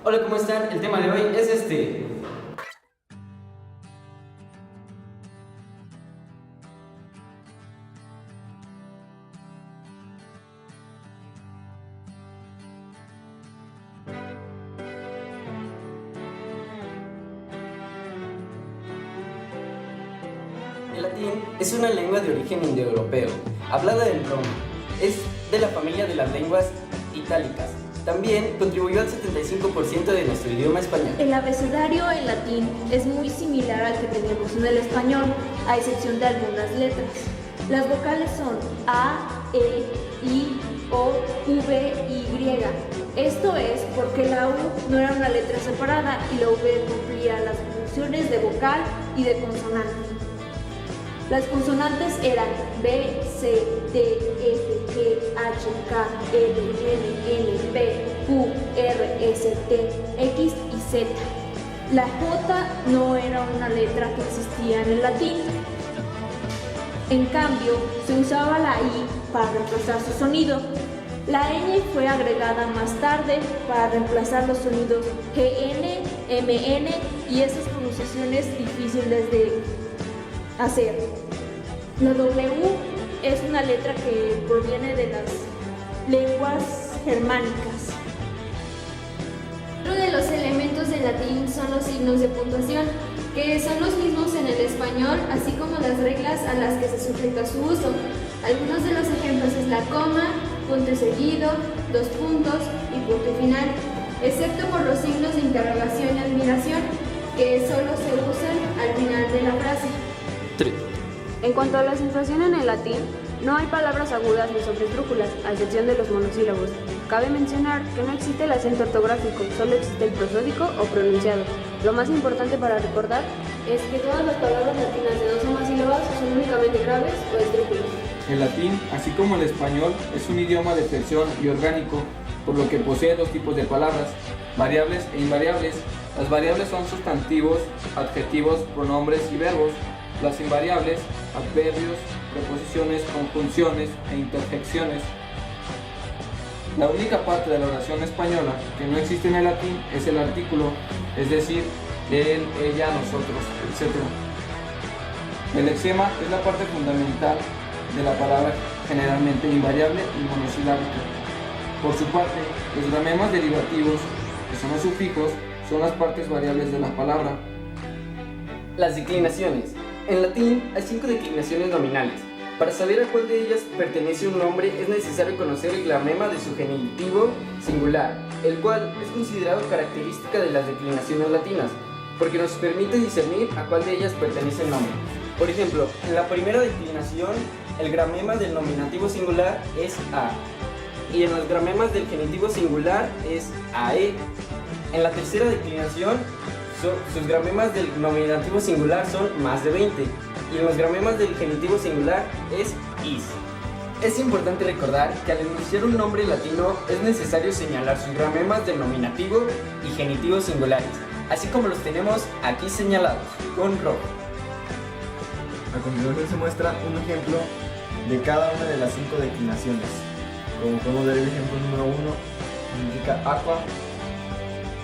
Hola, ¿cómo están? El tema de hoy es este. El latín es una lengua de origen indoeuropeo, hablada en Roma. Es de la familia de las lenguas itálicas. También contribuyó al 75% de nuestro idioma español. El abecedario en latín es muy similar al que tenemos en el español, a excepción de algunas letras. Las vocales son A, E, I, O, V y Y. Esto es porque la U no era una letra separada y la V cumplía las funciones de vocal y de consonante. Las consonantes eran B, C, D, F, G, H, K, L, M, N, P, Q, R, S, T, X y Z. La J no era una letra que existía en el latín. En cambio, se usaba la I para reemplazar su sonido. La ñ fue agregada más tarde para reemplazar los sonidos GN, MN y esas pronunciaciones difíciles de hacer. La W es una letra que proviene de las lenguas germánicas. Otro de los elementos del latín son los signos de puntuación, que son los mismos en el español, así como las reglas a las que se sujeta su uso. Algunos de los ejemplos es la coma, punto y seguido, dos puntos y punto y final, excepto por los signos de interrogación y admiración, que solo se usan al final de la frase. En cuanto a la acentuación en el latín, no hay palabras agudas ni sobreesdrújulas, a excepción de los monosílabos. Cabe mencionar que no existe el acento ortográfico, solo existe el prosódico o pronunciado. Lo más importante para recordar es que todas las palabras latinas de dos o más sílabas son únicamente graves o esdrújulas. El latín, así como el español, es un idioma de flexión y orgánico, por lo que posee dos tipos de palabras, variables e invariables. Las variables son sustantivos, adjetivos, pronombres y verbos. Las invariables, adverbios, preposiciones, conjunciones e interjecciones. La única parte de la oración española que no existe en el latín es el artículo, es decir, él, ella, nosotros, etc. El lexema es la parte fundamental de la palabra, generalmente invariable y monosilábica. Por su parte, los gramemas derivativos, que son los sufijos, son las partes variables de la palabra. Las declinaciones. En latín hay 5 declinaciones nominales. Para saber a cuál de ellas pertenece un nombre es necesario conocer el gramema de su genitivo singular, el cual es considerado característica de las declinaciones latinas, porque nos permite discernir a cuál de ellas pertenece el nombre. Por ejemplo, en la primera declinación, el gramema del nominativo singular es A, y en los gramemas del genitivo singular es AE. En la tercera declinación, sus gramemas del nominativo singular son más de 20 y en los gramemas del genitivo singular es is. Es importante recordar que al enunciar un nombre latino es necesario señalar sus gramemas del nominativo y genitivo singulares, así como los tenemos aquí señalados con rojo. A continuación se muestra un ejemplo de cada una de las 5 declinaciones. Como podemos ver, el ejemplo número 1 significa aqua,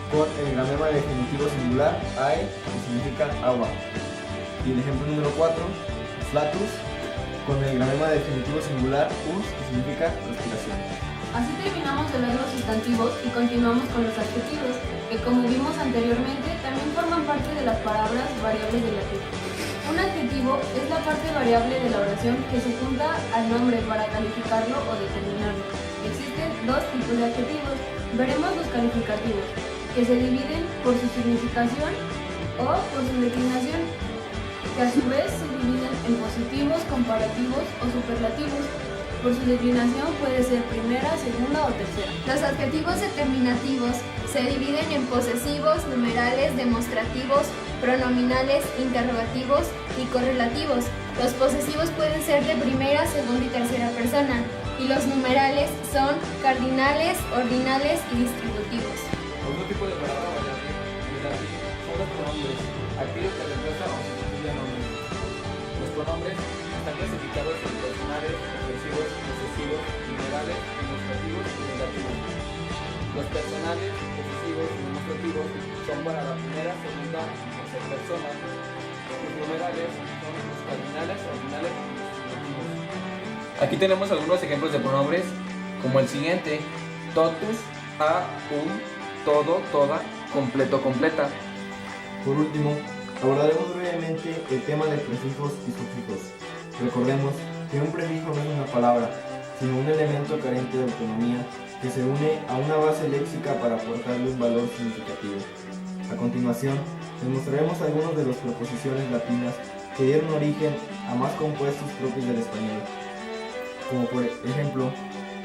con el gramema del genitivo singular ae, que significa agua. Y el ejemplo número 4, flatus, con el gramema del genitivo singular us, que significa respiración. Así terminamos de ver los sustantivos y continuamos con los adjetivos, que como vimos anteriormente también forman parte de las palabras variables del latín. Un adjetivo es la parte variable de la oración que se junta al nombre para calificarlo o determinarlo. Existen dos tipos de adjetivos. Veremos los calificativos, que se dividen por su significación o por su declinación, que a su vez se dividen en positivos, comparativos o superlativos. Por su declinación puede ser primera, segunda o tercera. Los adjetivos determinativos se dividen en posesivos, numerales, demostrativos, pronominales, interrogativos y correlativos. Los posesivos pueden ser de primera, segunda y tercera persona, y los numerales son cardinales, ordinales y distributivos. Otro tipo de palabra variable en latín son los pronombres, aquellos que reemplazan o sustituyen nombres. Los pronombres están clasificados en personales, ofensivos, posesivos, numerales, demostrativos y relativos. Los personales, posesivos y demostrativos adjetivos son para la primera, segunda y tercera persona. Los numerales son los cardinales, ordinales y los sustantivos. Aquí tenemos algunos ejemplos de pronombres, como el siguiente: totus, a, un, todo, toda, completo, completa. Por último, abordaremos brevemente el tema de prefijos y sufijos. Recordemos que un prefijo no es una palabra, sino un elemento carente de autonomía que se une a una base léxica para aportarle un valor significativo. A continuación, les mostraremos algunas de las preposiciones latinas que dieron origen a más compuestos propios del español, como por ejemplo,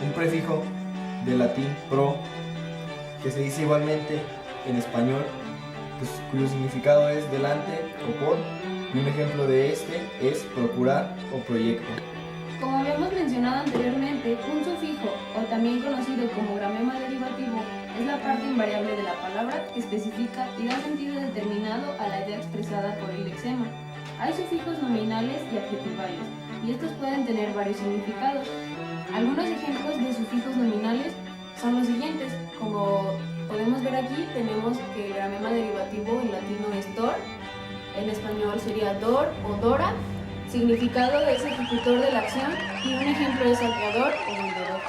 un prefijo del latín pro, que se dice igualmente en español, cuyo significado es delante o por, y un ejemplo de este es procurar o proyecto. Como habíamos mencionado anteriormente, un sufijo, o también conocido como gramema derivativo, es la parte invariable de la palabra que especifica y da sentido determinado a la idea expresada por el lexema. Hay sufijos nominales y adjetivales, y estos pueden tener varios significados. Algunos ejemplos de sufijos nominales son los siguientes. Como podemos ver aquí, tenemos que el gramema derivativo en latino es dor, en español sería dor o dora. Significado es ejecutor de la acción y un ejemplo es salteador o vendedor.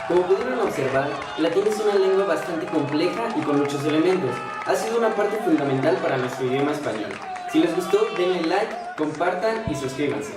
Como pudieron observar, el latín es una lengua bastante compleja y con muchos elementos. Ha sido una parte fundamental para nuestro idioma español. Si les gustó, denle like, compartan y suscríbanse.